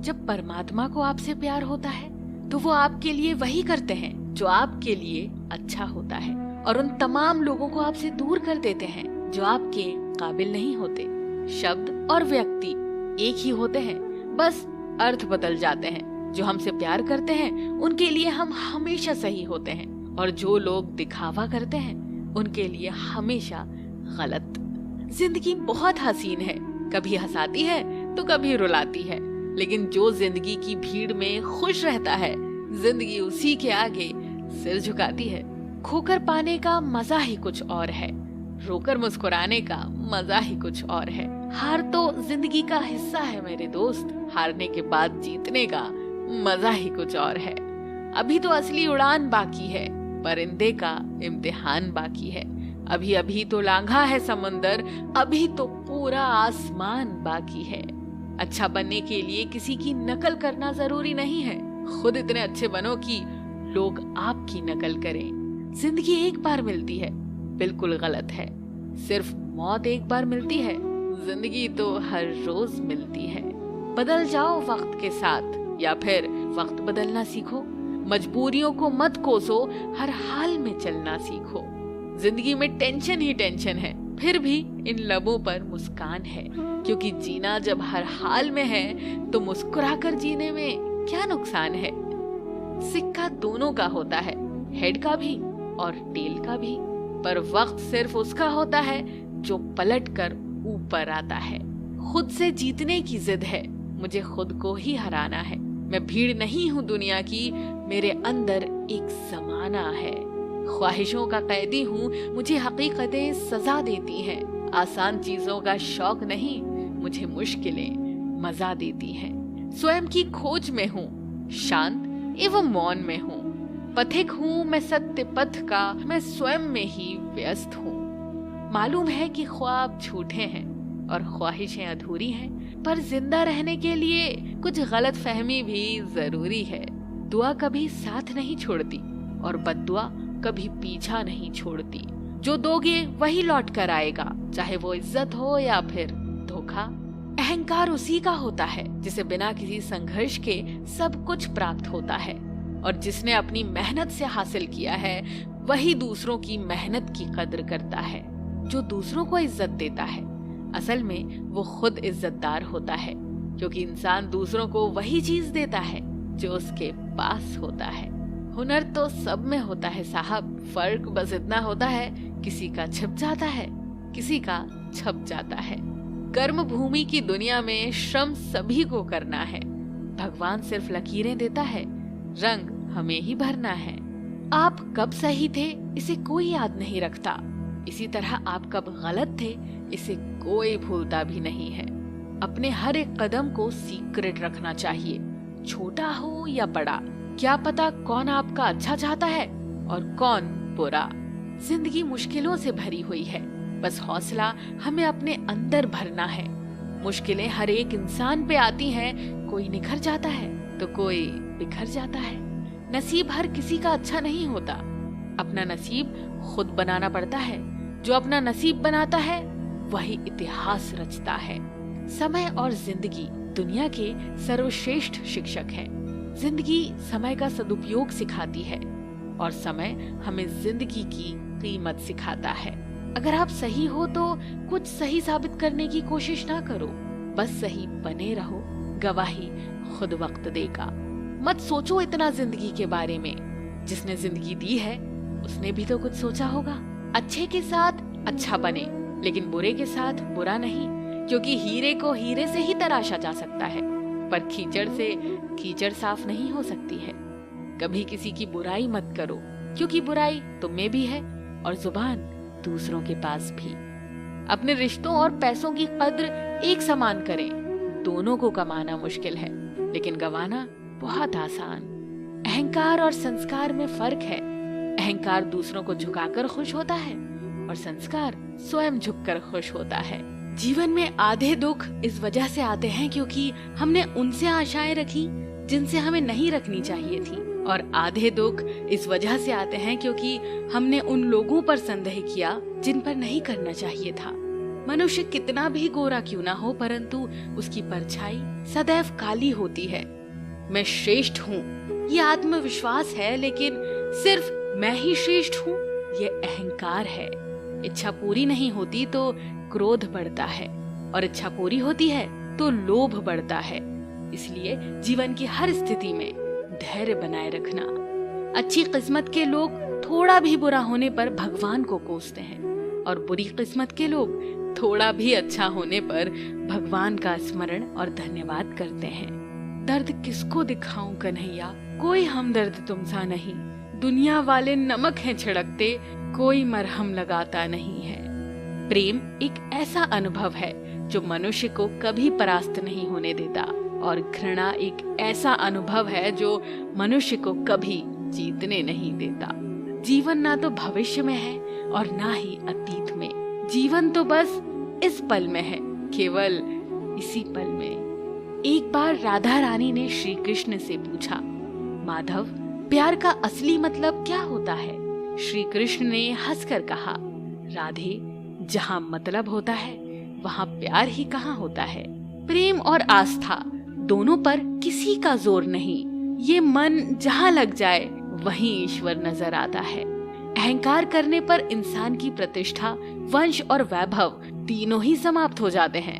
जब परमात्मा को आपसे प्यार होता है तो वो आपके लिए वही करते हैं जो आपके लिए अच्छा होता है, और उन तमाम लोगों को आपसे दूर कर देते हैं जो आपके काबिल नहीं होते। शब्द और व्यक्ति एक ही होते हैं, बस अर्थ बदल जाते हैं। जो हमसे प्यार करते हैं उनके लिए हम हमेशा सही होते हैं, और जो लोग दिखावा करते हैं उनके लिए हमेशा गलत। जिंदगी बहुत हसीन है, कभी हंसाती है तो कभी रुलाती है, लेकिन जो जिंदगी की भीड़ में खुश रहता है, जिंदगी उसी के आगे सिर झुकाती है। खोकर पाने का मजा ही कुछ और है, रोकर मुस्कुराने का मजा ही कुछ और है। हार तो जिंदगी का हिस्सा है मेरे दोस्त, हारने के बाद जीतने का मजा ही कुछ और है। अभी तो असली उड़ान बाकी है, परिंदे का इम्तिहान बाकी है। अभी अभी तो लांघा है समंदर, अभी तो पूरा आसमान बाकी है। अच्छा बनने के लिए किसी की नकल करना जरूरी नहीं है, खुद इतने अच्छे बनो कि लोग आपकी नकल करें। जिंदगी एक बार मिलती है, बिल्कुल गलत है। सिर्फ मौत एक बार मिलती है, जिंदगी तो हर रोज मिलती है। बदल जाओ वक्त के साथ, या फिर वक्त बदलना सीखो। मजबूरियों को मत कोसो, हर हाल में चलना सीखो। जिंदगी में टेंशन ही टेंशन है, फिर भी इन लबों पर मुस्कान है, क्योंकि जीना जब हर हाल में है तो मुस्कुराकर जीने में क्या नुकसान है। सिक्का दोनों का होता है, हेड का भी और टेल का भी, पर वक्त सिर्फ उसका होता है जो पलट कर ऊपर आता है। खुद से जीतने की जिद है, मुझे खुद को ही हराना है। मैं भीड़ नहीं हूँ दुनिया की, मेरे अंदर एक ज़माना है। ख्वाहिशों का कैदी हूँ, मुझे हकीकतें सजा देती हैं। आसान चीजों का शौक नहीं, मुझे मुश्किलें मजा देती हैं। स्वयं की खोज में हूँ, शांत एवं मौन में हूँ। पथिक हूँ मैं सत्य पथ का, मैं स्वयं में ही व्यस्त हूँ। मालूम है कि ख्वाब झूठे हैं और ख्वाहिशें अधूरी हैं, पर जिंदा रहने के लिए कुछ गलत फहमी भी जरूरी है। दुआ कभी साथ नहीं छोड़ती और बद्दुआ कभी पीछा नहीं छोड़ती। जो दोगे वही लौट कर आएगा, चाहे वो इज्जत हो या फिर धोखा। अहंकार उसी का होता है जिसे बिना किसी संघर्ष के सब कुछ प्राप्त होता है, और जिसने अपनी मेहनत से हासिल किया है वही दूसरों की मेहनत की कद्र करता है। जो दूसरों को इज्जत देता है असल में वो खुद इज्जतदार होता है, क्योंकि इंसान दूसरों को वही चीज देता है जो उसके पास होता है। हुनर तो सब में होता है साहब, फर्क बस इतना होता है किसी का छिप जाता है, किसी का छप जाता है। कर्म भूमि की दुनिया में श्रम सभी को करना है। भगवान सिर्फ लकीरें देता है, रंग हमें ही भरना है। आप कब सही थे इसे कोई याद नहीं रखता, इसी तरह आप कब गलत थे इसे कोई भूलता भी नहीं है। अपने हर एक कदम को सीक्रेट रखना चाहिए, छोटा हो या बड़ा। क्या पता कौन आपका अच्छा चाहता है और कौन बुरा। जिंदगी मुश्किलों से भरी हुई है, बस हौसला हमें अपने अंदर भरना है। मुश्किलें हर एक इंसान पे आती हैं, कोई निखर जाता है तो कोई बिखर जाता है। नसीब हर किसी का अच्छा नहीं होता, अपना नसीब खुद बनाना पड़ता है। जो अपना नसीब बनाता है वही इतिहास रचता है। समय और जिंदगी दुनिया के सर्वश्रेष्ठ शिक्षक हैं। जिंदगी समय का सदुपयोग सिखाती है और समय हमें जिंदगी की कीमत सिखाता है। अगर आप सही हो तो कुछ सही साबित करने की कोशिश ना करो, बस सही बने रहो, गवाही खुद वक्त देगा। मत सोचो इतना जिंदगी के बारे में, जिसने जिंदगी दी है उसने भी तो कुछ सोचा होगा। अच्छे के साथ अच्छा बने, लेकिन बुरे के साथ बुरा नहीं, क्योंकि हीरे को हीरे से ही तराशा जा सकता है, पर कीचड़ से कीचड़ साफ नहीं हो सकती है। कभी किसी की बुराई मत करो, क्योंकि बुराई तुम में भी है और जुबान दूसरों के पास भी। अपने रिश्तों और पैसों की कद्र एक समान करें। दोनों को कमाना मुश्किल है, लेकिन गंवाना बहुत आसान। अहंकार और संस्कार में फर्क है। अहंकार दूसरों को झुकाकर खुश होता है और संस्कार स्वयं झुककर खुश होता है। जीवन में आधे दुख इस वजह से आते हैं क्योंकि हमने उनसे आशाएं रखी जिनसे हमें नहीं रखनी चाहिए थी, और आधे दुख इस वजह से आते हैं क्योंकि हमने उन लोगों पर संदेह किया जिन पर नहीं करना चाहिए था। मनुष्य कितना भी गोरा क्यों ना हो, परंतु उसकी परछाई सदैव काली होती है। मैं श्रेष्ठ हूँ, ये आत्मविश्वास है, लेकिन सिर्फ मैं ही श्रेष्ठ हूँ, ये अहंकार है। इच्छा पूरी नहीं होती तो क्रोध बढ़ता है, और इच्छा पूरी होती है तो लोभ बढ़ता है। इसलिए जीवन की हर स्थिति में धैर्य बनाए रखना। अच्छी किस्मत के लोग थोड़ा भी बुरा होने पर भगवान को कोसते हैं, और बुरी किस्मत के लोग थोड़ा भी अच्छा होने पर भगवान का स्मरण और धन्यवाद करते हैं। दर्द किसको दिखाऊं कन्हैया, कोई हमदर्द तुमसा नहीं। दुनिया वाले नमक हैं छिड़कते, कोई मरहम लगाता नहीं है। प्रेम एक ऐसा अनुभव है जो मनुष्य को कभी परास्त नहीं होने देता, और घृणा एक ऐसा अनुभव है जो मनुष्य को कभी जीतने नहीं देता। जीवन ना तो भविष्य में है और ना ही अतीत में, जीवन तो बस इस पल में है, केवल इसी पल में। एक बार राधा रानी ने श्री कृष्ण से पूछा, माधव, प्यार का असली मतलब क्या होता है? श्री कृष्ण ने हंसकर कहा, राधे, जहाँ मतलब होता है वहाँ प्यार ही कहाँ होता है। प्रेम और आस्था दोनों पर किसी का जोर नहीं, ये मन जहाँ लग जाए वहीं ईश्वर नजर आता है। अहंकार करने पर इंसान की प्रतिष्ठा, वंश और वैभव तीनों ही समाप्त हो जाते हैं।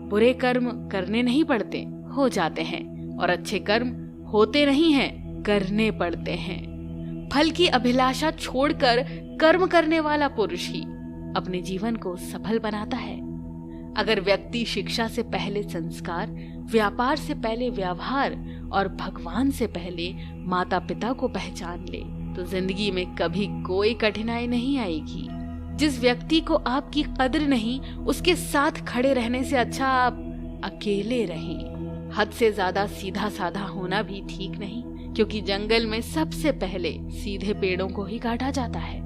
बुरे कर्म करने नहीं पड़ते, हो जाते हैं, और अच्छे कर्म होते नहीं हैं, करने पड़ते हैं। फल की अभिलाषा छोड़कर कर्म करने वाला पुरुष ही अपने जीवन को सफल बनाता है। अगर व्यक्ति शिक्षा से पहले संस्कार, व्यापार से पहले व्यवहार और भगवान से पहले माता पिता को पहचान ले तो जिंदगी में कभी कोई कठिनाई नहीं आएगी। जिस व्यक्ति को आपकी कदर नहीं, उसके साथ खड़े रहने से अच्छा आप अकेले रहें। हद से ज्यादा सीधा साधा होना भी ठीक नहीं, क्योंकि जंगल में सबसे पहले सीधे पेड़ों को ही काटा जाता है।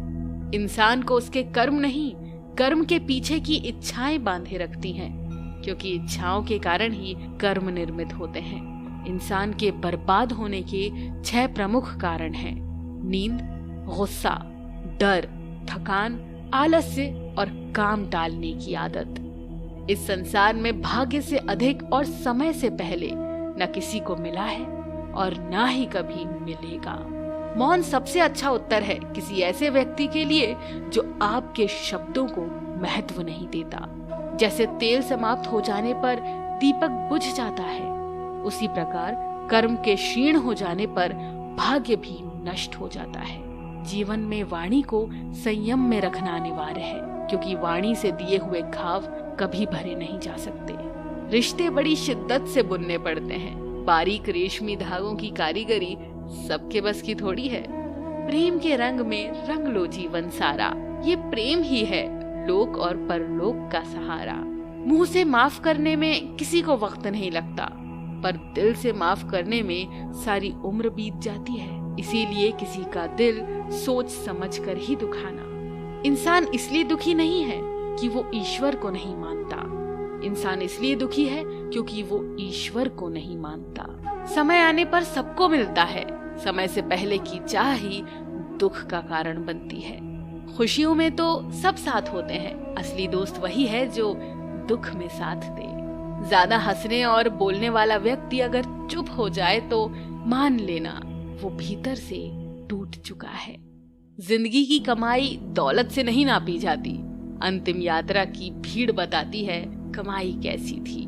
इंसान को उसके कर्म नहीं, कर्म के पीछे की इच्छाएं बांधे रखती हैं, क्योंकि इच्छाओं के कारण ही कर्म निर्मित होते हैं। इंसान के बर्बाद होने के 6 प्रमुख कारण हैं: नींद, गुस्सा, डर, थकान, आलस्य और काम टालने की आदत। इस संसार में भाग्य से अधिक और समय से पहले न किसी को मिला है और ना ही कभी मिलेगा। मौन सबसे अच्छा उत्तर है किसी ऐसे व्यक्ति के लिए जो आपके शब्दों को महत्व नहीं देता। जैसे तेल समाप्त हो जाने पर दीपक बुझ जाता है, उसी प्रकार कर्म के क्षीण हो जाने पर भाग्य भी नष्ट हो जाता है। जीवन में वाणी को संयम में रखना अनिवार्य है, क्योंकि वाणी से दिए हुए घाव कभी भरे नहीं जा सकते। रिश्ते बड़ी शिद्दत से बुनने पड़ते हैं। बारीक रेशमी धागों की कारीगरी सबके बस की थोड़ी है। प्रेम के रंग में रंग लो जीवन सारा, ये प्रेम ही है लोक और परलोक का सहारा। मुंह से माफ करने में किसी को वक्त नहीं लगता, पर दिल से माफ करने में सारी उम्र बीत जाती है। इसीलिए किसी का दिल सोच समझ कर ही दुखाना। इंसान इसलिए दुखी नहीं है कि वो ईश्वर को नहीं मानता, इंसान इसलिए दुखी है क्योंकि वो ईश्वर को नहीं मानता। समय आने पर सबको मिलता है, समय से पहले की चाह ही दुख का कारण बनती है। खुशियों में तो सब साथ होते हैं, असली दोस्त वही है जो दुख में साथ दे। ज्यादा हंसने और बोलने वाला व्यक्ति अगर चुप हो जाए तो मान लेना वो भीतर से टूट चुका है। जिंदगी की कमाई दौलत से नहीं नापी जाती, अंतिम यात्रा की भीड़ बताती है कमाई कैसी थी।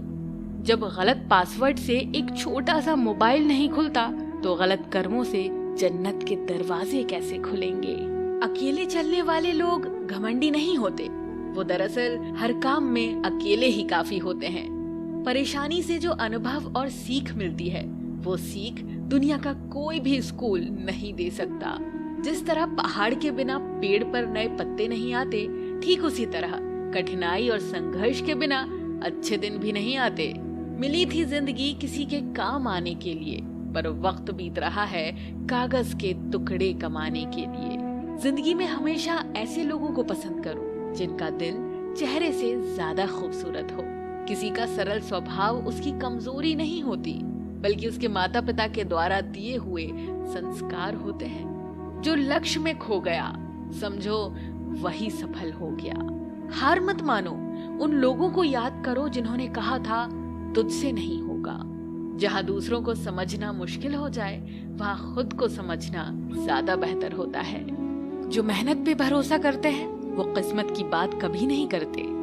जब गलत पासवर्ड से एक छोटा सा मोबाइल नहीं खुलता तो गलत कर्मों से जन्नत के दरवाजे कैसे खुलेंगे। अकेले चलने वाले लोग घमंडी नहीं होते, वो दरअसल हर काम में अकेले ही काफी होते हैं। परेशानी से जो अनुभव और सीख मिलती है वो सीख दुनिया का कोई भी स्कूल नहीं दे सकता। जिस तरह पहाड़ के बिना पेड़ पर नए पत्ते नहीं आते, ठीक उसी तरह कठिनाई और संघर्ष के बिना अच्छे दिन भी नहीं आते। मिली थी जिंदगी किसी के काम आने के लिए, पर वक्त बीत रहा है कागज के टुकड़े कमाने के लिए। जिंदगी में हमेशा ऐसे लोगों को पसंद करो जिनका दिल चेहरे से ज्यादा खूबसूरत हो। किसी का सरल स्वभाव उसकी कमजोरी नहीं होती, बल्कि उसके माता पिता के द्वारा दिए हुए संस्कार होते हैं। जो लक्ष्य में खो गया समझो वही सफल हो गया। हार मत मानो, उन लोगों को याद करो जिन्होंने कहा था तुझसे नहीं होगा। जहाँ दूसरों को समझना मुश्किल हो जाए, वहाँ खुद को समझना ज्यादा बेहतर होता है। जो मेहनत पे भरोसा करते हैं वो किस्मत की बात कभी नहीं करते।